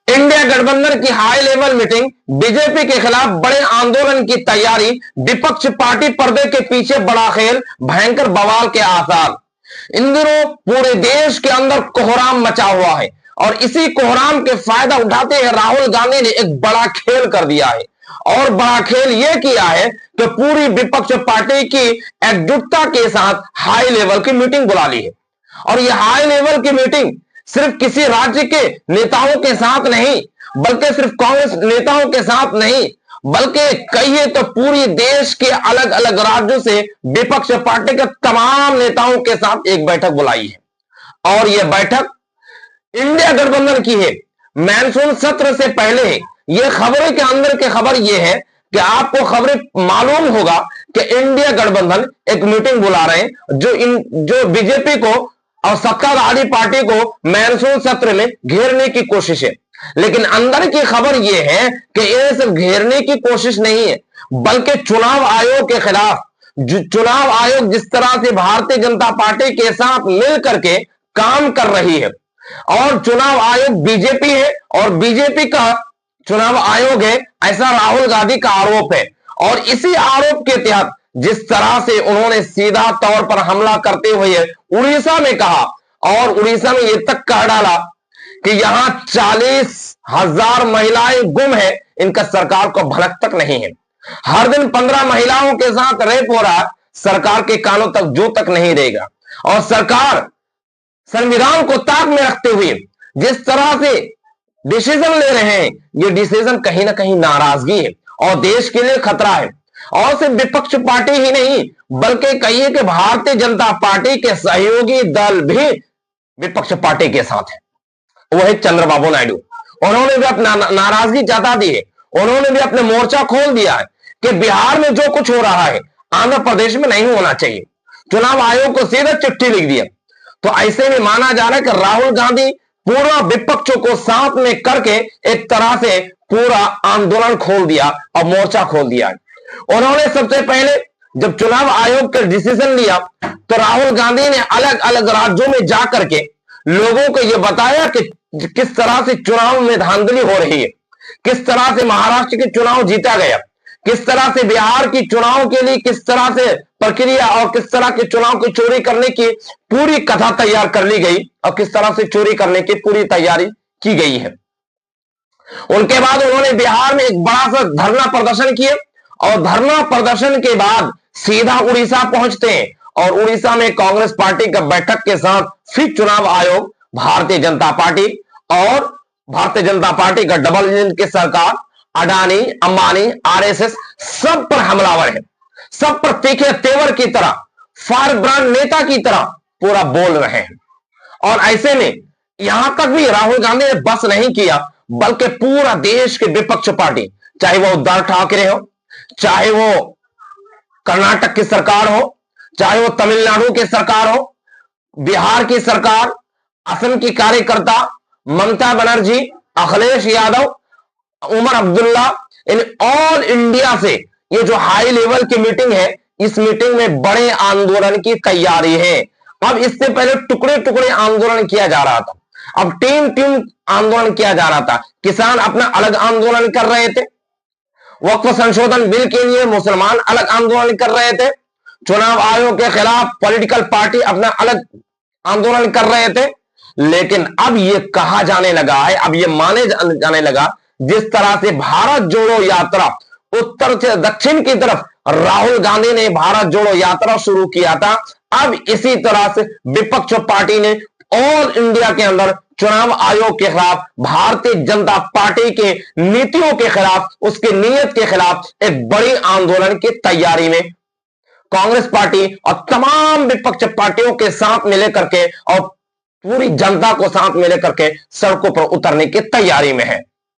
India गठबंधन की high level meeting, BJP के खिलाफ बड़े आंदोलन की तैयारी, विपक्ष पार्टी पर्दे के पीछे बड़ा खेल, भयंकर बवाल के आसार। इन दिनों पूरे देश के अंदर कोहराम मचा हुआ है और इसी कोहराम के फायदा उठाते हुए राहुल गांधी ने एक बड़ा खेल कर दिया है। और बड़ा खेल यह किया है कि पूरी विपक्ष पार्टी की एकजुटता के साथ हाई लेवल की मीटिंग बुला ली है। और यह हाई लेवल की मीटिंग सिर्फ किसी राज्य के नेताओं के साथ नहीं, बल्कि सिर्फ कांग्रेस नेताओं के साथ नहीं, बल्कि कहिए तो पूरी देश के अलग अलग राज्यों से विपक्ष पार्टी के तमाम नेताओं के साथ एक बैठक बुलाई है। और यह बैठक इंडिया गठबंधन की है। मानसून सत्र से पहले है। यह खबरें के अंदर की खबर यह है कि आपको खबरें मालूम होगा कि इंडिया गठबंधन एक मीटिंग बुला रहे हैं जो बीजेपी को और सत्ताधारी पार्टी को मानसून सत्र में घेरने की कोशिश है। लेकिन अंदर की खबर यह है कि ये सिर्फ घेरने की कोशिश नहीं है, बल्कि चुनाव आयोग के खिलाफ, चुनाव आयोग जिस तरह से भारतीय जनता पार्टी के साथ मिल करके काम कर रही है, और चुनाव आयोग बीजेपी है और बीजेपी का चुनाव आयोग है, ऐसा राहुल गांधी का आरोप है। और इसी आरोप के तहत जिस तरह से उन्होंने सीधा तौर पर हमला करते हुए उड़ीसा में कहा, और उड़ीसा में यह तक कह डाला कि यहां 40,000 महिलाएं गुम है, इनका सरकार को भनक तक नहीं है। हर दिन 15 महिलाओं के साथ रेप हो रहा है, सरकार के कानों तक जू तक नहीं रहेगा। और सरकार संविधान को ताक में रखते हुए जिस तरह से डिसीजन ले रहे हैं, ये डिसीजन कहीं ना कहीं नाराजगी है और देश के लिए खतरा है। और सिर्फ विपक्ष पार्टी ही नहीं, बल्कि कहिए कि भारतीय जनता पार्टी के सहयोगी दल भी विपक्ष पार्टी के साथ है। वो है चंद्रबाबू नायडू। उन्होंने भी अपना नाराजगी जता दी है। उन्होंने भी अपने मोर्चा खोल दिया है कि बिहार में जो कुछ हो रहा है आंध्र प्रदेश में नहीं होना चाहिए। चुनाव आयोग को सीधा चिट्ठी लिख दिया। तो ऐसे में माना जा रहा है कि राहुल गांधी पूरा विपक्षों को साथ में करके एक तरह से पूरा आंदोलन खोल दिया और मोर्चा खोल दिया। उन्होंने सबसे पहले जब चुनाव आयोग का डिसीजन लिया तो राहुल गांधी ने अलग अलग राज्यों में जाकर के लोगों को यह बताया कि किस तरह से चुनाव में धांधली हो रही है, किस तरह से महाराष्ट्र के चुनाव जीता गया, किस तरह से बिहार की चुनाव के लिए किस तरह से प्रक्रिया और किस तरह के चुनाव की चोरी करने की पूरी कथा तैयार कर ली गई और किस तरह से चोरी करने की पूरी तैयारी की गई है। उनके बाद उन्होंने बिहार में एक बड़ा सा धरना प्रदर्शन किया और धरना प्रदर्शन के बाद सीधा उड़ीसा पहुंचते हैं और उड़ीसा में कांग्रेस पार्टी का बैठक के साथ फिर चुनाव आयोग, भारतीय जनता पार्टी और भारतीय जनता पार्टी का डबल इंजन की सरकार, अडानी, अंबानी, आरएसएस सब पर हमलावर है, सब पर तीखे तेवर की तरह, फायर ब्रांड नेता की तरह पूरा बोल रहे हैं। और ऐसे में यहां तक भी राहुल गांधी ने बस नहीं किया, बल्कि पूरा देश के विपक्ष पार्टी, चाहे वो उद्धव ठाकरे हो, चाहे वो कर्नाटक की सरकार हो, चाहे वो तमिलनाडु की सरकार हो, बिहार की सरकार, असम की कार्यकर्ता ममता बनर्जी, अखिलेश यादव, उमर अब्दुल्ला, इन ऑल इंडिया से ये जो हाई लेवल की मीटिंग है, इस मीटिंग में बड़े आंदोलन की तैयारी है। अब इससे पहले टुकड़े टुकड़े आंदोलन किया जा रहा था, अब टीम आंदोलन किया जा रहा था। किसान अपना अलग आंदोलन कर रहे थे, वक्फ संशोधन बिल के लिए मुसलमान अलग आंदोलन कर रहे थे, चुनाव आयोग के खिलाफ पॉलिटिकल पार्टी अपना अलग आंदोलन कर रहे थे। लेकिन अब यह कहा जाने लगा है, अब यह माने जाने लगा, जिस तरह से भारत जोड़ो यात्रा उत्तर से दक्षिण की तरफ राहुल गांधी ने भारत जोड़ो यात्रा शुरू किया था, अब इसी तरह से विपक्ष पार्टी ने ऑल इंडिया के अंदर चुनाव आयोग के खिलाफ, भारतीय जनता पार्टी के नीतियों के खिलाफ, उसकी नीयत के खिलाफ एक बड़ी आंदोलन की तैयारी में कांग्रेस पार्टी और तमाम विपक्ष पार्टियों के साथ मिले करके और पूरी जनता को साथ मिले करके सड़कों पर उतरने की तैयारी में है।